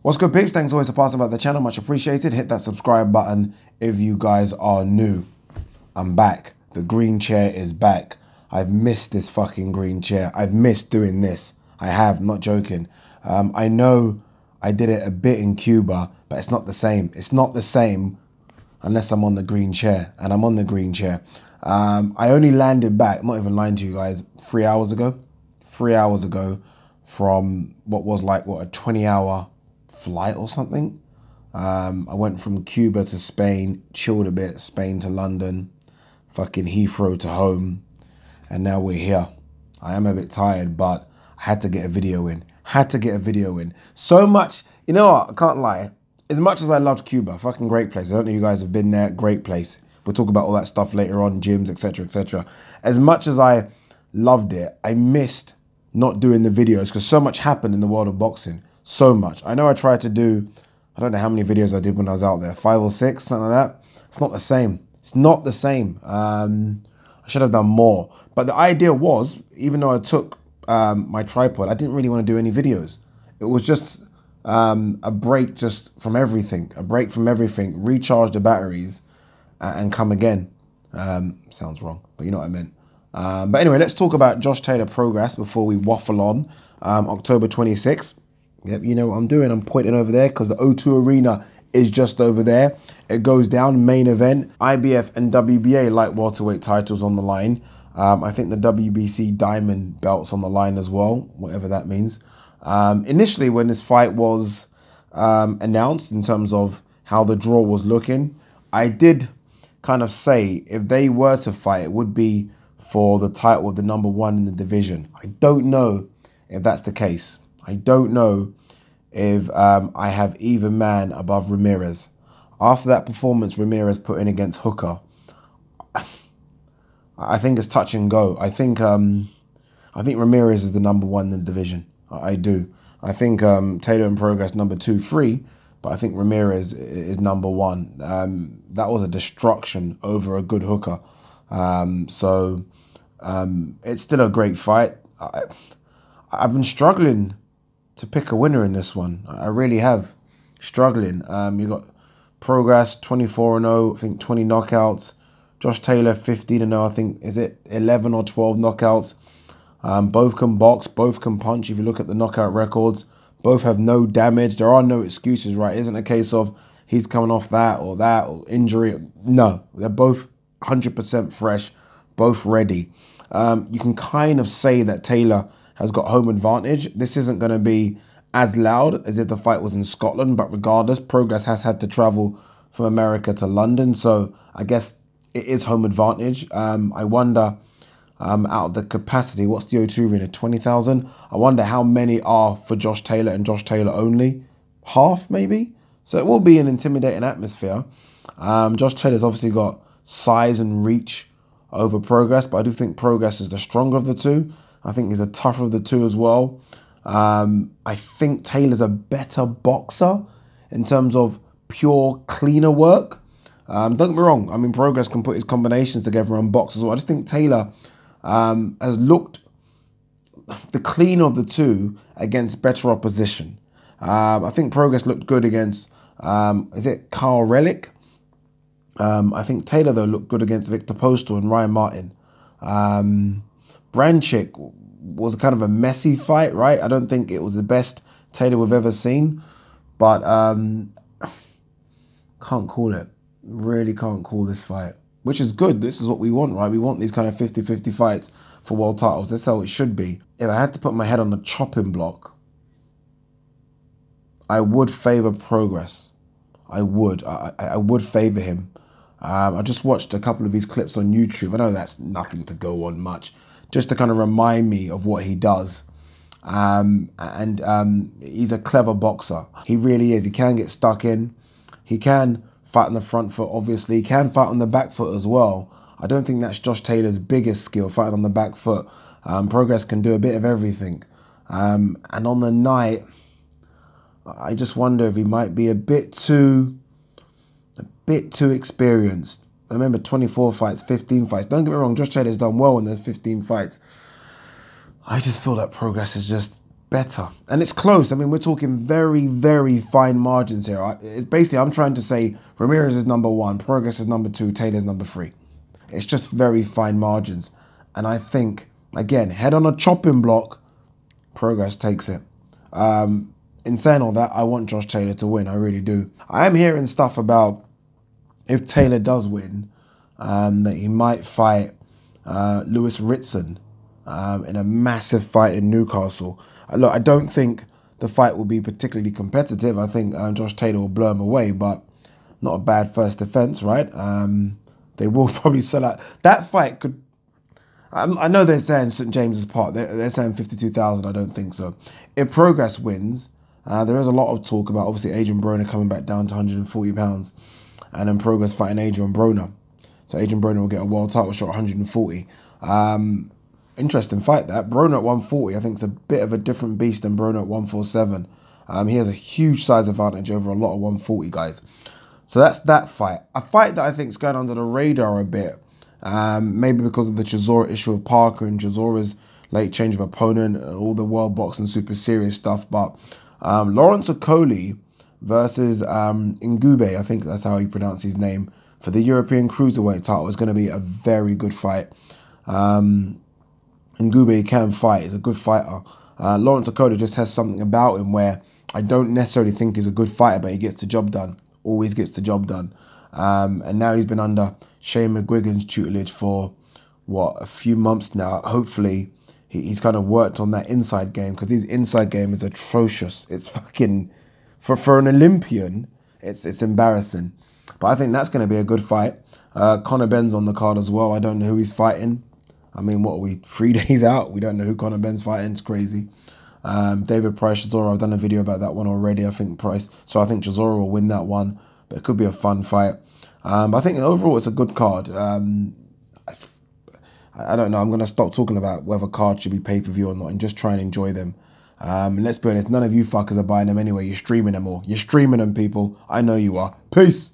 What's good, peeps? Thanks always for passing by the channel. Much appreciated. Hit that subscribe button if you guys are new. I'm back. The green chair is back. I've missed this fucking green chair. I've missed doing this. I have, not joking. I know I did it a bit in Cuba, but it's not the same. It's not the same unless I'm on the green chair, and I'm on the green chair. I only landed back, I'm not even lying to you guys, 3 hours ago. 3 hours ago from what was like, what, a 20-hour flight or something. I went from Cuba to Spain, chilled a bit, Spain to London, fucking Heathrow to home, and now we're here. I am a bit tired, but I had to get a video in. So much, you know what, I can't lie. As much as I loved Cuba, fucking great place. I don't know if you guys have been there, great place. We'll talk about all that stuff later on, gyms, etc., etc. As much as I loved it, I missed not doing the videos because so much happened in the world of boxing. So much. I know I tried to do, I don't know how many videos I did when I was out there, 5 or 6, something like that. It's not the same. It's not the same. I should have done more. But the idea was, even though I took my tripod, I didn't really want to do any videos. It was just a break just from everything. A break from everything. Recharge the batteries and come again. Sounds wrong, but you know what I meant. But anyway, let's talk about Josh Taylor progress before we waffle on. October 26th. Yep, you know what I'm doing. I'm pointing over there because the O2 Arena is just over there. It goes down, main event. IBF and WBA light welterweight titles on the line. I think the WBC diamond belt's on the line as well, whatever that means. Initially, when this fight was announced in terms of how the draw was looking, I did kind of say if they were to fight, it would be for the title of the #1 in the division. I don't know if that's the case. I don't know if I have either man above Ramirez. After that performance Ramirez put in against Hooker, I think it's touch and go. I think Ramirez is the #1 in the division. I do. I think Taylor in progress #2, 3, but I think Ramirez is #1. That was a destruction over a good Hooker. It's still a great fight. I've been struggling to pick a winner in this one. I really have. Struggling. You got Progress 24-0, I think 20 knockouts. Josh Taylor 15-0, I think, is it 11 or 12 knockouts. Both can box, both can punch. If you look at the knockout records, both have no damage. There are no excuses, right? It isn't a case of he's coming off that or injury. No, they're both 100% fresh, both ready. You can kind of say that Taylor has got home advantage. This isn't going to be as loud as if the fight was in Scotland, but regardless, Progress has had to travel from America to London, so I guess it is home advantage. I wonder, out of the capacity, what's the O2 Arena, 20,000? I wonder how many are for Josh Taylor and Josh Taylor only. Half, maybe? So it will be an intimidating atmosphere. Josh Taylor's obviously got size and reach over Progress, but I do think Progress is the stronger of the two. I think he's the tougher of the two as well. I think Taylor's a better boxer in terms of pure, cleaner work. Don't get me wrong. I mean, Progress can put his combinations together and box as well. I just think Taylor has looked the cleaner of the two against better opposition. I think Progress looked good against, is it Carl Relic? I think Taylor, though, looked good against Victor Postal and Ryan Martin. Branchik was kind of a messy fight, right? I don't think it was the best Taylor we've ever seen, but can't call it. Really can't call this fight, which is good. This is what we want, right? We want these kind of 50-50 fights for world titles. That's how it should be. If I had to put my head on the chopping block, I would favor Progress. I would. I would favor him. I just watched a couple of his clips on YouTube. I know that's nothing to go on much, just to kind of remind me of what he does. He's a clever boxer. He really is. He can get stuck in. He can fight on the front foot, obviously. He can fight on the back foot as well. I don't think that's Josh Taylor's biggest skill, fighting on the back foot. Progress can do a bit of everything. And on the night, I just wonder if he might be a bit too experienced. I remember 24 fights, 15 fights. Don't get me wrong, Josh Taylor's done well in those 15 fights. I just feel that Progress is just better. And it's close. I mean, we're talking very, very fine margins here. It's basically, I'm trying to say Ramirez is number 1, Prograis is number 2, Taylor's number 3. It's just very fine margins. And I think, again, head on a chopping block, Prograis takes it. In saying all that, I want Josh Taylor to win. I really do. I am hearing stuff about if Taylor does win, that he might fight Lewis Ritson in a massive fight in Newcastle. Look, I don't think the fight will be particularly competitive. I think Josh Taylor will blow him away, but not a bad first defense, right? They will probably sell out. That fight could... I know they're saying St. James's Park. They're saying 52,000. I don't think so. If Prograis wins, there is a lot of talk about, obviously, Adrian Broner coming back down to 140 pounds and then Prograis fighting Adrian Broner. So Adrian Broner will get a world title shot at 140. Interesting fight, that. Broner at 140, I think, is a bit of a different beast than Broner at 147. He has a huge size advantage over a lot of 140 guys. So that's that fight. A fight that I think is going under the radar a bit, maybe because of the Chisora issue of Parker and Chisora's late change of opponent, all the World Boxing Super Series stuff. But Lawrence Okoli versus Ngube, I think that's how he pronounced his name, for the European Cruiserweight title is going to be a very good fight. Ngube can fight. He's a good fighter. Lawrence Okoli just has something about him where I don't necessarily think he's a good fighter, but he gets the job done. Always gets the job done. And now he's been under Shane McGuigan's tutelage for, what, a few months now. Hopefully, he's kind of worked on that inside game, because his inside game is atrocious. It's fucking, for an Olympian, it's embarrassing. But I think that's going to be a good fight. Conor Ben's on the card as well. I don't know who he's fighting. I mean, what are we, 3 days out? We don't know who Conor Ben's fighting. It's crazy. David Price, Chisora, I've done a video about that one already. I think Chisora will win that one. But it could be a fun fight. I think overall it's a good card. I don't know. I'm going to stop talking about whether cards should be pay-per-view or not and just try and enjoy them. And let's be honest, none of you fuckers are buying them anyway. You're streaming them all. You're streaming them, people. I know you are. Peace.